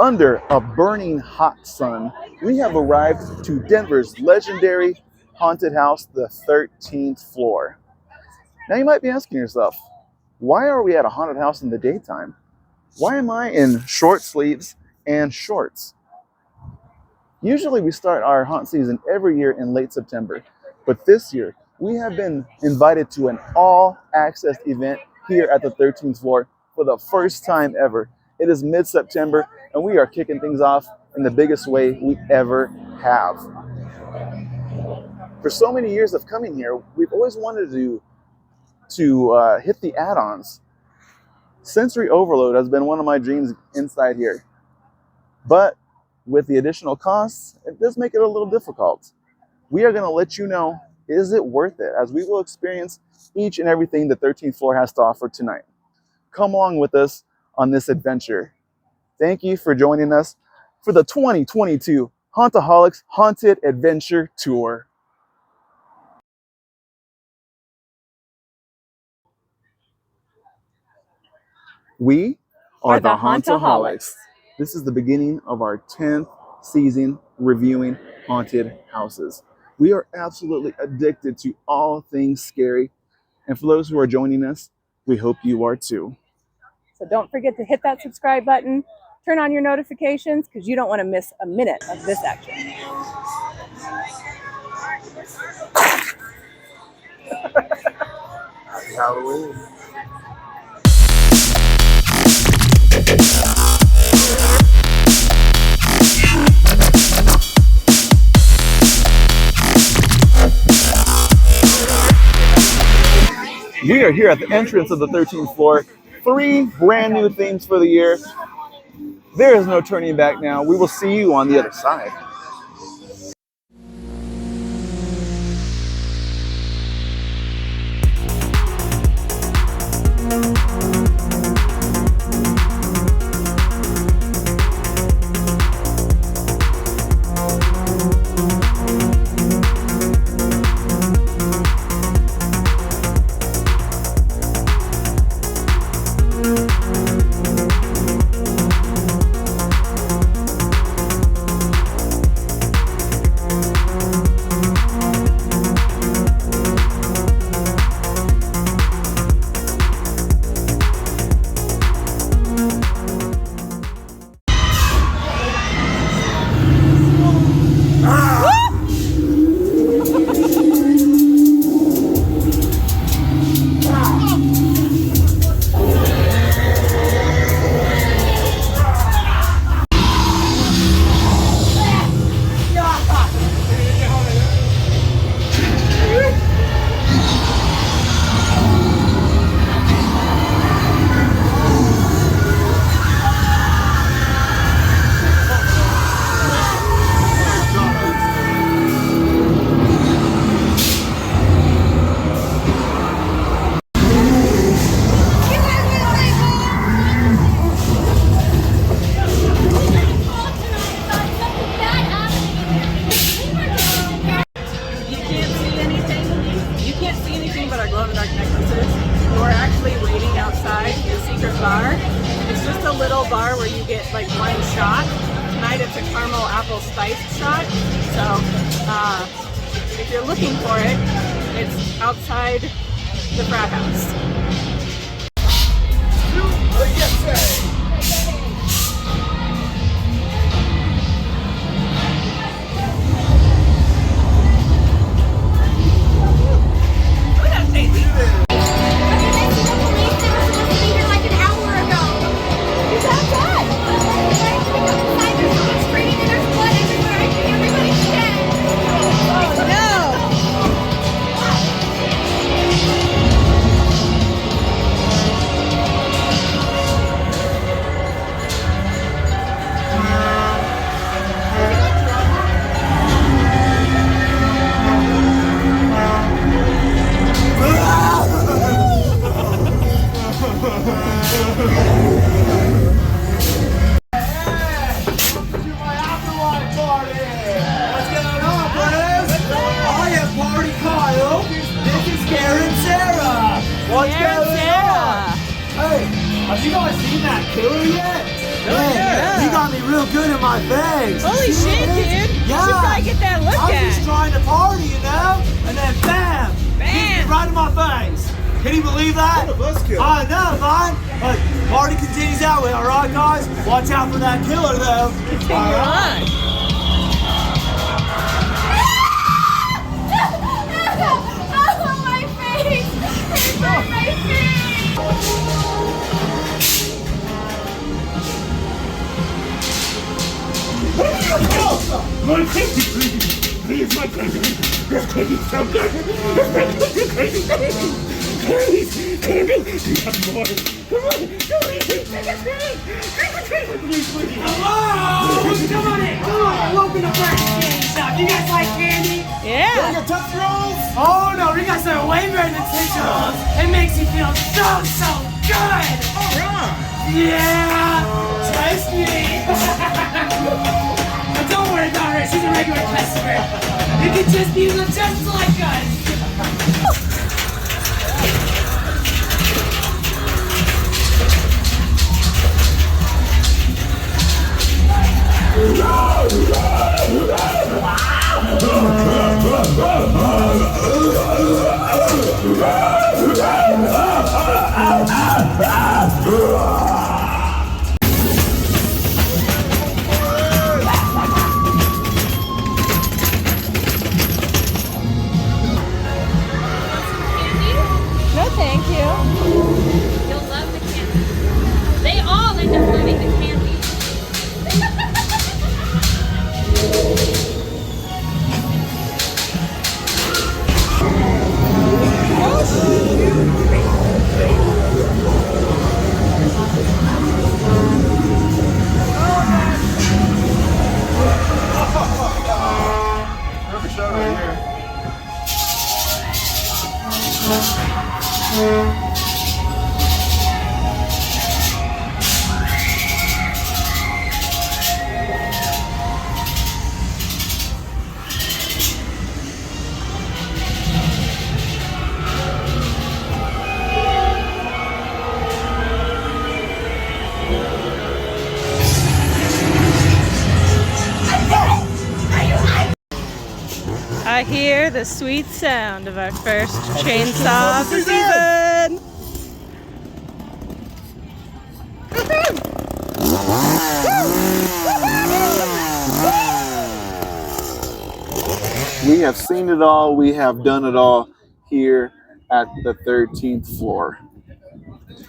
Under a burning hot sun, we have arrived to Denver's legendary haunted house, the 13th floor. Now you might be asking yourself, why are we at a haunted house in the daytime? Why am I in short sleeves and shorts? Usually we start our haunt season every year in late September, but this year we have been invited to an all-access event here at the 13th floor for the first time ever. It is mid-September and we are kicking things off in the biggest way we ever have. For so many years of coming here, we've always wanted to hit the add-ons. Sensory overload has been one of my dreams inside here. But with the additional costs, it does make it a little difficult. We are going to let you know, is it worth it, as we will experience each and everything the 13th floor has to offer tonight. Come along with us on this adventure. Thank you for joining us for the 2022 Hauntaholics Haunted Adventure Tour. We are the Hauntaholics. This is the beginning of our 10th season reviewing haunted houses. We are absolutely addicted to all things scary. And for those who are joining us, we hope you are too. So don't forget to hit that subscribe button, turn on your notifications, because you don't want to miss a minute of this action. Happy Halloween. We are here at the entrance of the 13th floor. 3 brand new themes for the year. There is no turning back now. We will see you on the other side. Bar where you get like one shot. Tonight it's a caramel apple spice shot. So if you're looking for it, it's outside the frat house. good in my veins. Holy shit, dude. Yeah. You should probably get that looked I'm at. just trying to party, you know? And then bam! Bam. Right in my face. Can you believe that? What a buzzkill. I know, man. But party continues that way, alright, guys? Watch out for that killer, though. Continue on. Oh, my face! It hurt my face! My crazy, please, my crazy. This candy's so good. This crazy, please, candy. Do you have more? Come on, please, please. Hello! Come on in, come on. Welcome to First Candy Shop. You guys like candy? Yeah. Like Tootsie Rolls? Oh no, we got some way better than Tootsie Rolls. It makes you feel so good. Alright. Yeah, trust me. But don't worry about her, she's a regular customer. You can just use them just like us. No, thank you. You'll love the candy. They all end up loving the candy. Perfect shot right here. I hear the sweet sound of our first chainsaw of the season. We have seen it all. We have done it all here at the 13th floor.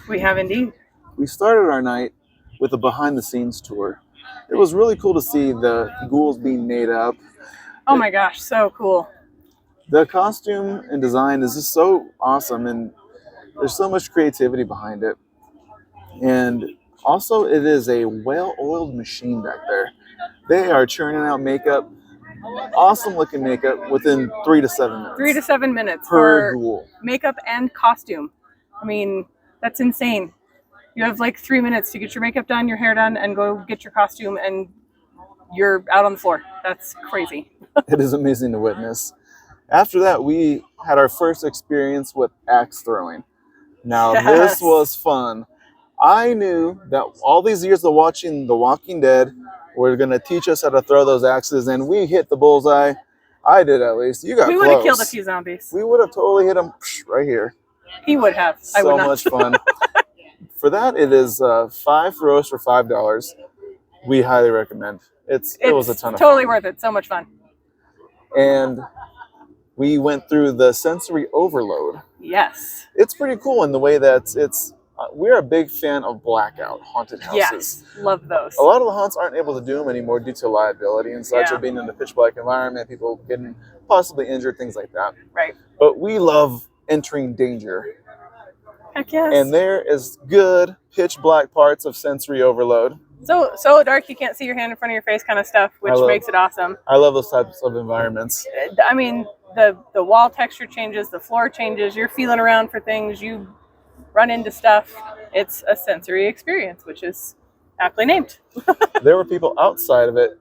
We have indeed. We started our night with a behind-the-scenes tour. It was really cool to see the ghouls being made up. Oh my gosh, so cool. The costume and design is just so awesome, and there's so much creativity behind it. And also, it is a well-oiled machine back there. They are churning out makeup, awesome-looking makeup, within 3 to 7 minutes. 3 to 7 minutes per for ghoul. makeup and costume. I mean, that's insane. You have like 3 minutes to get your makeup done, your hair done, and go get your costume, and you're out on the floor. That's crazy. It is amazing to witness. After that, we had our first experience with axe throwing. Now, Yes. this was fun. I knew that all these years of watching The Walking Dead were going to teach us how to throw those axes, and we hit the bullseye. I did, at least. You got We close. would have killed a few zombies. We would have totally hit them right here. He would have. I would So not. much fun. For that, it is 5 throws for $5. We highly recommend. It was a ton of totally fun. worth it. So much fun. And we went through the sensory overload. Yes. It's pretty cool in the way that we're a big fan of blackout haunted houses. Yes. Love those. A lot of the haunts aren't able to do them anymore due to liability and such, Yeah. of being in a pitch black environment, people getting possibly injured, things like that. Right. But we love entering danger. Heck yes. And there is good pitch black parts of sensory overload. So dark you can't see your hand in front of your face kind of stuff, which makes it awesome. I love those types of environments. I mean, the wall texture changes, the floor changes, you're feeling around for things, you run into stuff. It's a sensory experience, which is aptly named. There were people outside of it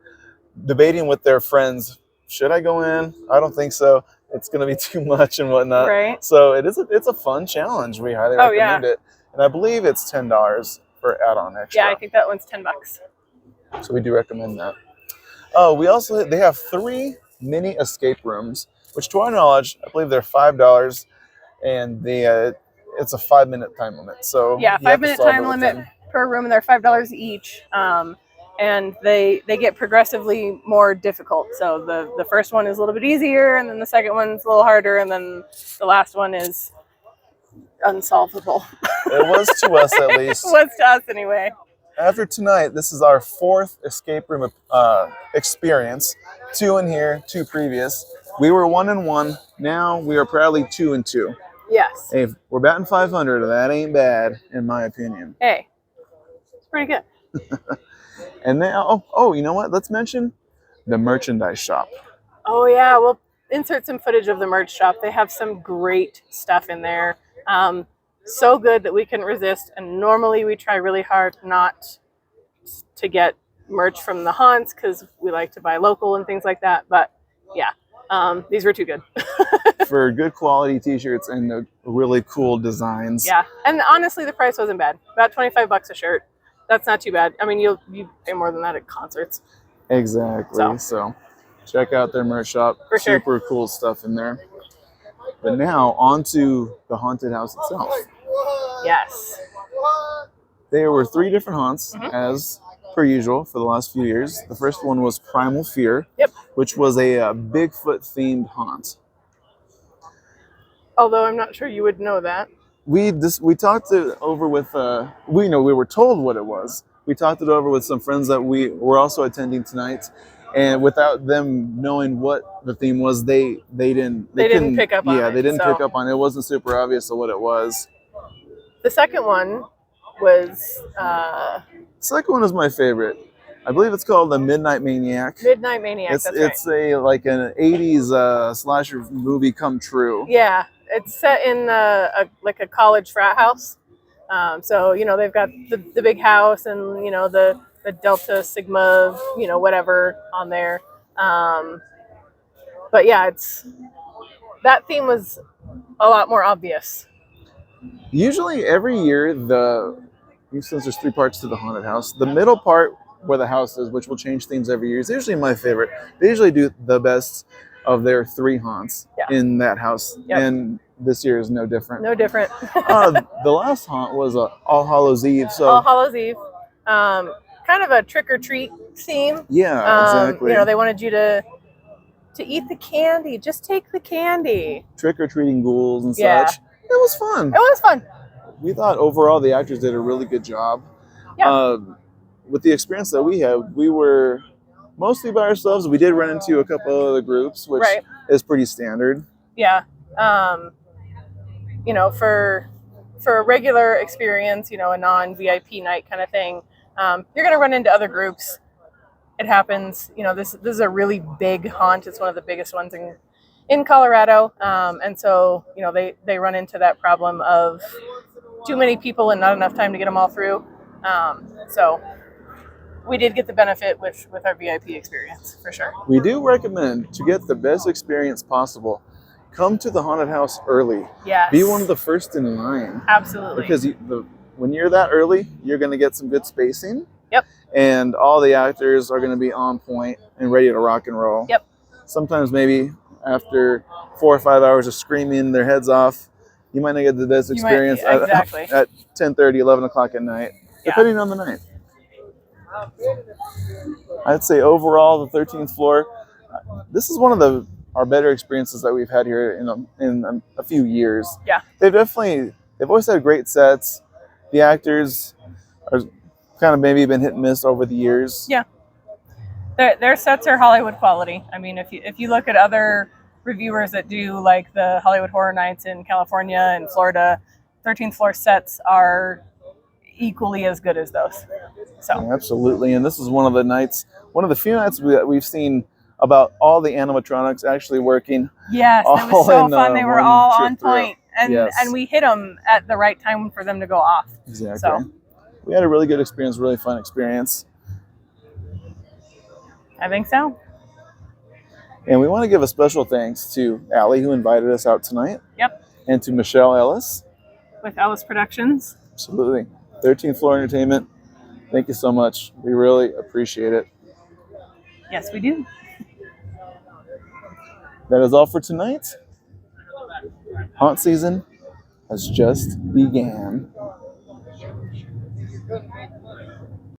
debating with their friends, should I go in? I don't think so. It's going to be too much and whatnot. Right. So it's a fun challenge. We highly recommend it. And I believe it's $10 for add-on extra. Yeah, I think that one's $10. So we do recommend that. We also they have 3 mini escape rooms, which to our knowledge, I believe they're $5, and it's a 5-minute time limit. So Yeah, you have to 5-minute solve time it limit within. per room, and they're $5 each. And they get progressively more difficult. So the first one is a little bit easier, and then the second one's a little harder, and then the last one is unsolvable. It was to us at least. It was to us anyway. After tonight, this is our 4th escape room experience. 2 in here, 2 previous. We were 1 and 1. Now we are proudly 2 and 2. Yes. Hey, we're batting 500. That ain't bad, in my opinion. Hey, it's pretty good. And now, oh, you know what? Let's mention the merchandise shop. Oh yeah, we'll insert some footage of the merch shop. They have some great stuff in there. So good that we couldn't resist. And normally we try really hard not to get merch from the haunts because we like to buy local and things like that. But yeah, these were too good. For good quality t-shirts and the really cool designs. Yeah, and honestly, the price wasn't bad. About $25 a shirt. That's not too bad. I mean, you pay more than that at concerts. Exactly. So check out their merch shop. For sure. Super cool stuff in there. But now on to the haunted house itself. Yes. There were 3 different haunts, as per usual, for the last few years. The first one was Primal Fear, Yep. which was a Bigfoot-themed haunt. Although I'm not sure you would know that. We talked it over with, we were told what it was. We talked it over with some friends that we were also attending tonight. And without them knowing what the theme was, they didn't pick up on it. Yeah, they didn't so. pick up on it. It wasn't super obvious of what it was. The second one was Second one is my favorite. I believe it's called the Midnight Maniac. Midnight Maniac. That's right. It's a like an 80s slasher movie come true. Yeah, it's set in like a college frat house. So they've got the big house and the Delta Sigma whatever on there. But yeah, that theme was a lot more obvious. Usually every year since there's 3 parts to the haunted house, the middle part where the house is, which will change themes every year, is usually my favorite. They usually do the best of their 3 haunts in that house. Yep. And this year is no different. No different. The last haunt was All Hallows Eve. So All Hallows Eve. Kind of a trick-or-treat theme. Yeah, exactly. They wanted you to eat the candy. Just take the candy. Trick-or-treating ghouls and Yeah. such. It was fun. It was fun. We thought overall the actors did a really good job. Yeah. With the experience that we had, we were mostly by ourselves. We did run into a couple of other groups, which is pretty standard. Yeah. For a regular experience, a non-VIP night kind of thing, you're going to run into other groups. It happens. This is a really big haunt. It's one of the biggest ones in Colorado. And so, they run into that problem of too many people and not enough time to get them all through. So we did get the benefit with our VIP experience, for sure. We do recommend, to get the best experience possible, come to the haunted house early. Yes. Be one of the first in line. Absolutely. Because when you're that early, you're going to get some good spacing. Yep. And all the actors are going to be on point and ready to rock and roll. Yep. Sometimes maybe after 4 or 5 hours of screaming their heads off, you might not get the best experience exactly. at 10:30, 11 o'clock at night, depending on the night. I'd say overall, the 13th floor, this is one of our better experiences that we've had here in a few years. Yeah. They've always had great sets. The actors are kind of maybe been hit and miss over the years. Yeah. Their sets are Hollywood quality. I mean, if you look at other reviewers that do like the Hollywood Horror Nights in California and Florida, 13th floor sets are equally as good as those. So Yeah, absolutely. And this is one of the few nights that we've seen about all the animatronics actually working. Yes, it was so fun. They were all on through. point, and we hit them at the right time for them to go off. Exactly. So we had a really good experience, really fun experience. I think so. And we want to give a special thanks to Allie, who invited us out tonight. Yep. And to Michelle Ellis. With Ellis Productions. Absolutely. 13th Floor Entertainment. Thank you so much. We really appreciate it. Yes, we do. That is all for tonight. Haunt season has just began.